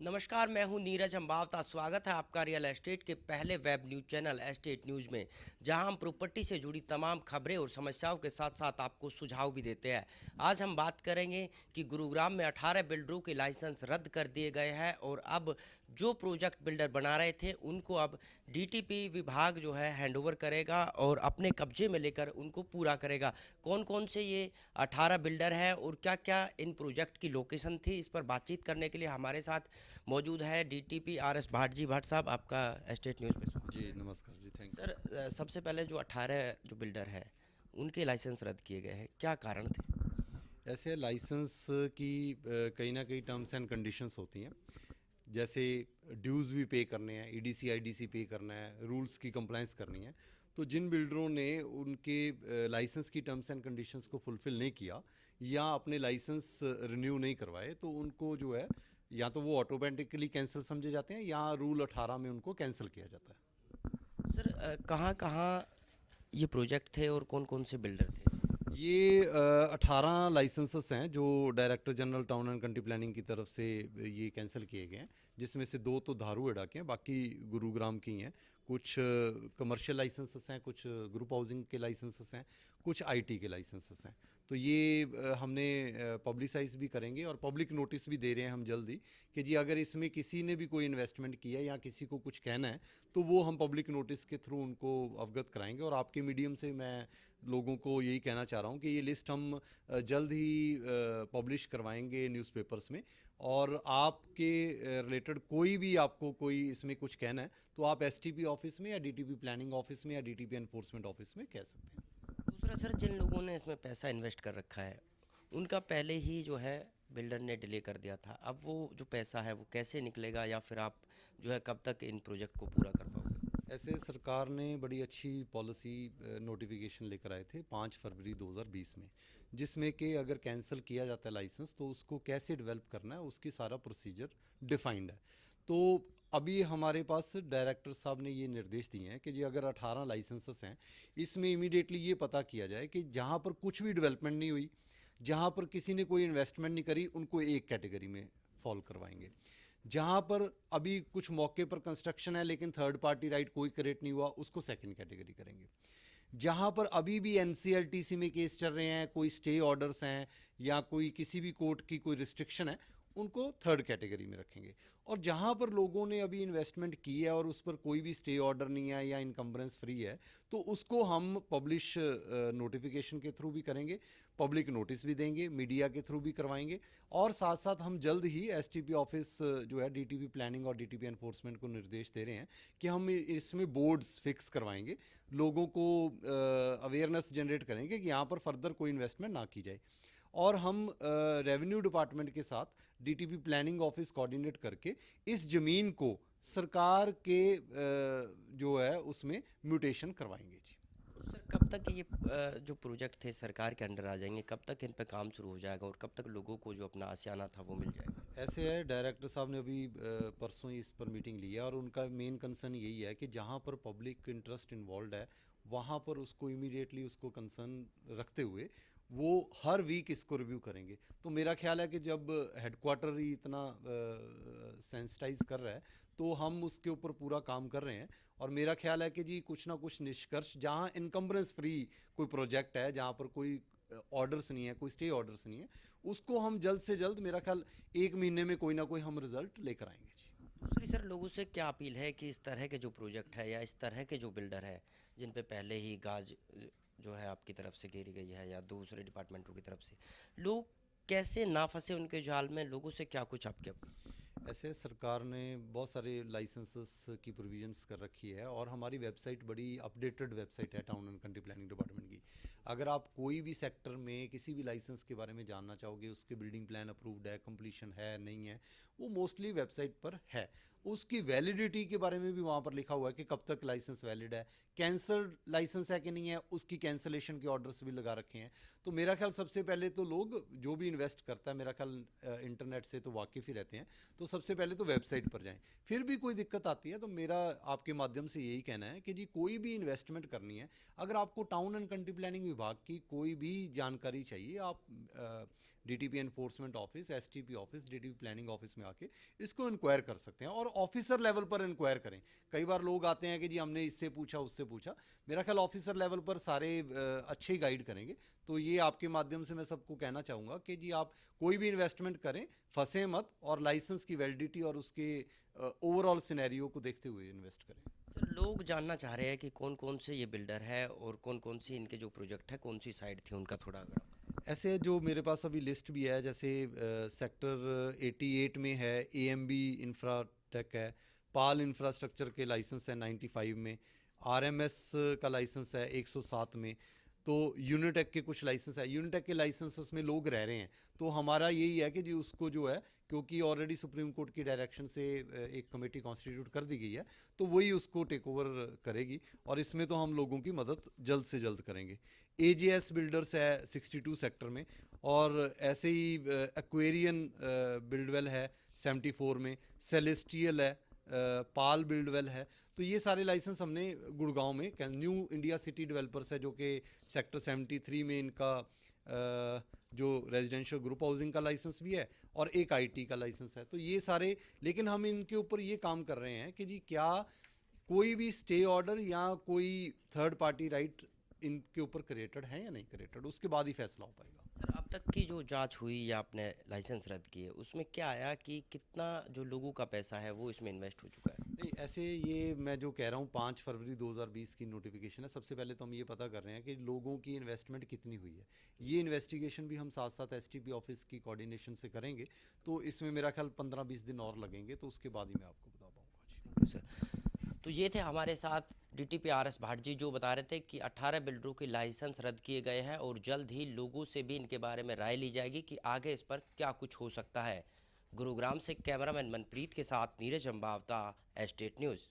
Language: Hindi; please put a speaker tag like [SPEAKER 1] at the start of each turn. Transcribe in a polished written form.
[SPEAKER 1] नमस्कार, मैं हूं नीरज अंबावता। स्वागत है आपका रियल एस्टेट के पहले web news channel estate news में, जहां हम प्रॉपर्टी से जुड़ी तमाम खबरें और समस्याओं के साथ साथ आपको सुझाव भी देते हैं। आज हम बात करेंगे कि गुरुग्राम में 18 बिल्डरों के लाइसेंस रद्द कर दिए गए हैं और अब जो प्रोजेक्ट बिल्डर बना रहे थे उनको अब डीटीपी विभाग जो है हैंडओवर करेगा और अपने कब्जे में लेकर उनको पूरा करेगा। कौन कौन से ये 18 बिल्डर हैं और क्या क्या इन प्रोजेक्ट की लोकेशन थी, इस पर बातचीत करने के लिए हमारे साथ मौजूद है डीटीपी आरएस भाट जी। भाट साहब, आपका एस्टेट न्यूज़ पे स्वागत
[SPEAKER 2] जी,
[SPEAKER 1] है।
[SPEAKER 2] नमस्कार जी, थैंक
[SPEAKER 1] सर, सबसे पहले जो 18 जो बिल्डर है उनके लाइसेंस रद्द किए गए हैं, क्या कारण थे?
[SPEAKER 2] यू। ऐसे लाइसेंस की कहीं न कहीं टर्म्स एंड कंडीशंस होती हैं। जैसे ड्यूज़ भी पे करने हैं, ईडीसी, आईडीसी पे करना है, रूल्स की कंप्लायंस करनी है। तो जिन बिल्डरों ने उनके लाइसेंस की टर्म्स एंड कंडीशंस को फुलफ़िल नहीं किया या अपने लाइसेंस रिन्यू नहीं करवाए, तो उनको जो है या तो वो ऑटोमेटिकली कैंसल समझे जाते हैं या रूल 18 में उनको कैंसल किया जाता है।
[SPEAKER 1] सर, कहाँ कहाँ ये प्रोजेक्ट थे और कौन कौन से बिल्डर थे?
[SPEAKER 2] ये 18 लाइसेंसेस हैं जो director general town and country planning की तरफ से ये कैंसिल किए गए हैं, जिसमें से दो तो धारूहेड़ा के हैं, बाकी गुरुग्राम की हैं। कुछ कमर्शियल लाइसेंसेस हैं, कुछ ग्रुप हाउसिंग के लाइसेंसेस हैं, कुछ आईटी के लाइसेंसेस हैं। तो ये हमने पब्लिसाइज भी करेंगे और पब्लिक नोटिस भी दे रहे हैं हम जल्द ही कि जी अगर इसमें किसी ने भी कोई इन्वेस्टमेंट किया या किसी को कुछ कहना है तो वो हम पब्लिक नोटिस के थ्रू उनको अवगत कराएंगे। और आपके मीडियम से मैं लोगों को यही कहना चाह रहा हूँ कि ये लिस्ट हम जल्द ही पब्लिश करवाएंगे न्यूज़पेपर्स में। और आपके रिलेटेड कोई भी आपको कोई इसमें कुछ कहना है तो आप एसटीपी ऑफिस में या डीटीपी प्लानिंग ऑफिस में या डीटीपी एनफोर्समेंट ऑफिस में कह सकते हैं।
[SPEAKER 1] दूसरा सर, जिन लोगों ने इसमें पैसा इन्वेस्ट कर रखा है उनका पहले ही जो है बिल्डर ने डिले कर दिया था। अब वो जो पैसा है वो कैसे निकलेगा, या फिर आप जो है कब तक इन प्रोजेक्ट को पूरा कर पाओगे?
[SPEAKER 2] ऐसे सरकार ने बड़ी अच्छी पॉलिसी नोटिफिकेशन लेकर आए थे 5 फरवरी 2020 में, जिसमें कि अगर कैंसिल किया जाता है लाइसेंस तो उसको कैसे डेवलप करना है उसकी सारा प्रोसीजर डिफाइंड है। तो अभी हमारे पास डायरेक्टर साहब ने ये निर्देश दिए हैं कि जी अगर 18 लाइसेंसेस हैं, इसमें इमीडिएटली ये पता किया जाए कि जहाँ पर कुछ भी डेवलपमेंट नहीं हुई, जहाँ पर किसी ने कोई इन्वेस्टमेंट नहीं करी, उनको एक कैटेगरी में फॉल करवाएंगे। जहाँ पर अभी कुछ मौके पर कंस्ट्रक्शन है लेकिन थर्ड पार्टी राइट कोई क्रिएट नहीं हुआ, उसको सेकंड कैटेगरी करेंगे। जहाँ पर अभी भी एनसीएलटीसी में केस चल रहे हैं, कोई स्टे ऑर्डर्स हैं या कोई किसी भी कोर्ट की कोई रिस्ट्रिक्शन है, उनको थर्ड कैटेगरी में रखेंगे। और जहाँ पर लोगों ने अभी इन्वेस्टमेंट की है और उस पर कोई भी स्टे ऑर्डर नहीं है या इनकम्बरेंस फ्री है, तो उसको हम पब्लिश नोटिफिकेशन के थ्रू भी करेंगे, पब्लिक नोटिस भी देंगे, मीडिया के थ्रू भी करवाएंगे। और साथ साथ हम जल्द ही एसटीपी ऑफिस जो है डीटीपी प्लानिंग और डीटीपी एनफोर्समेंट को निर्देश दे रहे हैं कि हम इसमें बोर्ड्स फिक्स करवाएंगे, लोगों को अवेयरनेस जनरेट करेंगे कि यहाँ पर फर्दर कोई इन्वेस्टमेंट ना की जाए। और हम रेवेन्यू डिपार्टमेंट के साथ डीटीपी प्लानिंग ऑफिस कोऑर्डिनेट करके इस ज़मीन को सरकार के जो है उसमें म्यूटेशन करवाएंगे जी।
[SPEAKER 1] तो सर, कब तक ये जो प्रोजेक्ट थे सरकार के अंडर आ जाएंगे, कब तक इन पे काम शुरू हो जाएगा और कब तक लोगों को जो अपना आशियाना था वो मिल जाएगा?
[SPEAKER 2] ऐसे है, डायरेक्टर साहब ने अभी परसों ही इस पर मीटिंग ली है और उनका मेन कंसर्न यही है कि जहाँ पर पब्लिक इंटरेस्ट इन्वॉल्व है वहाँ पर उसको इमीडिएटली उसको कंसर्न रखते हुए वो हर वीक इसको रिव्यू करेंगे। तो मेरा ख्याल है कि जब हेडक्वार्टर ही इतना सेंसिटाइज कर रहा है तो हम उसके ऊपर पूरा काम कर रहे हैं। और मेरा ख्याल है कि जी कुछ ना कुछ निष्कर्ष, जहाँ इनकम्बरेंस फ्री कोई प्रोजेक्ट है, जहाँ पर कोई ऑर्डर्स नहीं है, कोई स्टे ऑर्डर्स नहीं है, उसको हम जल्द से जल्द, मेरा ख्याल 1 महीने में कोई ना कोई हम रिजल्ट लेकर आएंगे जी।
[SPEAKER 1] दूसरी सर, लोगों से क्या अपील है कि इस तरह के जो प्रोजेक्ट है या इस तरह के जो बिल्डर है जिन पे पहले ही गाज जो है आपकी तरफ से घेरी गई है या दूसरे डिपार्टमेंटों की तरफ से, लोग कैसे ना फंसे उनके जाल में, लोगों से क्या कुछ आपकी अपील?
[SPEAKER 2] ऐसे सरकार ने बहुत सारे लाइसेंसेस की प्रोविजंस कर रखी है और हमारी वेबसाइट बड़ी अपडेटेड वेबसाइट है town and country planning department की। अगर आप कोई भी सेक्टर में किसी भी लाइसेंस के बारे में जानना चाहोगे, उसके बिल्डिंग प्लान अप्रूव्ड है, कंप्लीशन है नहीं है, वो मोस्टली वेबसाइट पर है। उसकी वैलिडिटी के बारे में भी वहाँ पर लिखा हुआ है कि कब तक लाइसेंस वैलिड है, कैंसल्ड लाइसेंस है कि नहीं है, उसकी कैंसलेशन के ऑर्डर्स भी लगा रखे हैं। तो मेरा ख्याल सबसे पहले तो लोग जो भी इन्वेस्ट करता है, मेरा ख्याल इंटरनेट से तो वाकिफ़ ही रहते हैं, तो सबसे पहले तो वेबसाइट पर जाएं। फिर भी कोई दिक्कत आती है तो मेरा आपके माध्यम से यही कहना है कि जी कोई भी इन्वेस्टमेंट करनी है, अगर आपको टाउन एंड कंट्री प्लानिंग विभाग की कोई भी जानकारी चाहिए, आप DTP enforcement office, STP office, DTP planning office में आके इसको इंक्वायर कर सकते हैं और ऑफिसर लेवल पर इंक्वायर करें। कई बार लोग आते हैं कि जी हमने इससे पूछा उससे पूछा, मेरा ख्याल ऑफिसर लेवल पर सारे अच्छे ही गाइड करेंगे। तो ये आपके माध्यम से मैं सबको कहना चाहूँगा कि जी आप कोई भी इन्वेस्टमेंट करें, फंसे मत और लाइसेंस की वैलिडिटी और उसके ओवरऑल सिनेरियो को देखते हुए इन्वेस्ट करें।
[SPEAKER 1] सर, लोग जानना चाह रहे हैं कि कौन कौन से ये बिल्डर है और कौन कौन सी इनके जो प्रोजेक्ट है, कौन सी साइड थी उनका, थोड़ा अगर
[SPEAKER 2] ऐसे जो मेरे पास अभी लिस्ट भी है, जैसे सेक्टर 88 में है एएमबी इंफ्राटेक है, पाल इंफ्रास्ट्रक्चर के लाइसेंस है 95 में, आरएमएस का लाइसेंस है 107 में, तो यूनिटेक के कुछ लाइसेंस है। यूनिटेक के लाइसेंस उसमें लोग रह रहे हैं, तो हमारा यही है कि जी उसको जो है, क्योंकि ऑलरेडी सुप्रीम कोर्ट की डायरेक्शन से एक कमेटी कॉन्स्टिट्यूट कर दी गई है, तो वही उसको टेक ओवर करेगी और इसमें तो हम लोगों की मदद जल्द से जल्द करेंगे। एजेएस बिल्डर्स है 62 सेक्टर में, और ऐसे ही एक्वेरियन बिल्डवेल है 74 में, सेलेस्टियल है, पाल बिल्डवेल है। तो ये सारे लाइसेंस हमने गुड़गांव में न्यू इंडिया सिटी डेवलपर्स है जो कि सेक्टर 73 में इनका जो रेजिडेंशियल ग्रुप हाउसिंग का लाइसेंस भी है और एक आईटी का लाइसेंस है। तो ये सारे, लेकिन हम इनके ऊपर ये काम कर रहे हैं कि जी क्या कोई भी स्टे ऑर्डर या कोई थर्ड पार्टी राइट इनके ऊपर क्रिएटेड है या नहीं क्रिएटेड, उसके बाद ही फैसला हो पाएगा।
[SPEAKER 1] सर, अब तक की जो जांच हुई या आपने लाइसेंस रद्द किए, उसमें क्या आया कि कितना जो लोगों का पैसा है वो इसमें इन्वेस्ट हो चुका है?
[SPEAKER 2] नहीं, ऐसे ये मैं जो कह रहा हूँ 5 फरवरी 2020 की नोटिफिकेशन है। सबसे पहले तो हम ये पता कर रहे हैं कि लोगों की इन्वेस्टमेंट कितनी हुई है। ये इन्वेस्टिगेशन भी हम साथ साथ एसटीपी ऑफिस की कोऑर्डिनेशन से करेंगे, तो इसमें मेरा ख्याल 15-20 दिन और लगेंगे, तो उसके बाद ही मैं आपको बता पाऊँगा। जी।
[SPEAKER 1] सर, तो ये थे हमारे साथ डीटीपीआरएस भाट जी, जो बता रहे थे कि 18 बिल्डरों के लाइसेंस रद्द किए गए हैं और जल्द ही लोगों से भी इनके बारे में राय ली जाएगी कि आगे इस पर क्या कुछ हो सकता है। गुरुग्राम से कैमरामैन मनप्रीत के साथ नीरज अम्बावता, एस्टेट न्यूज़।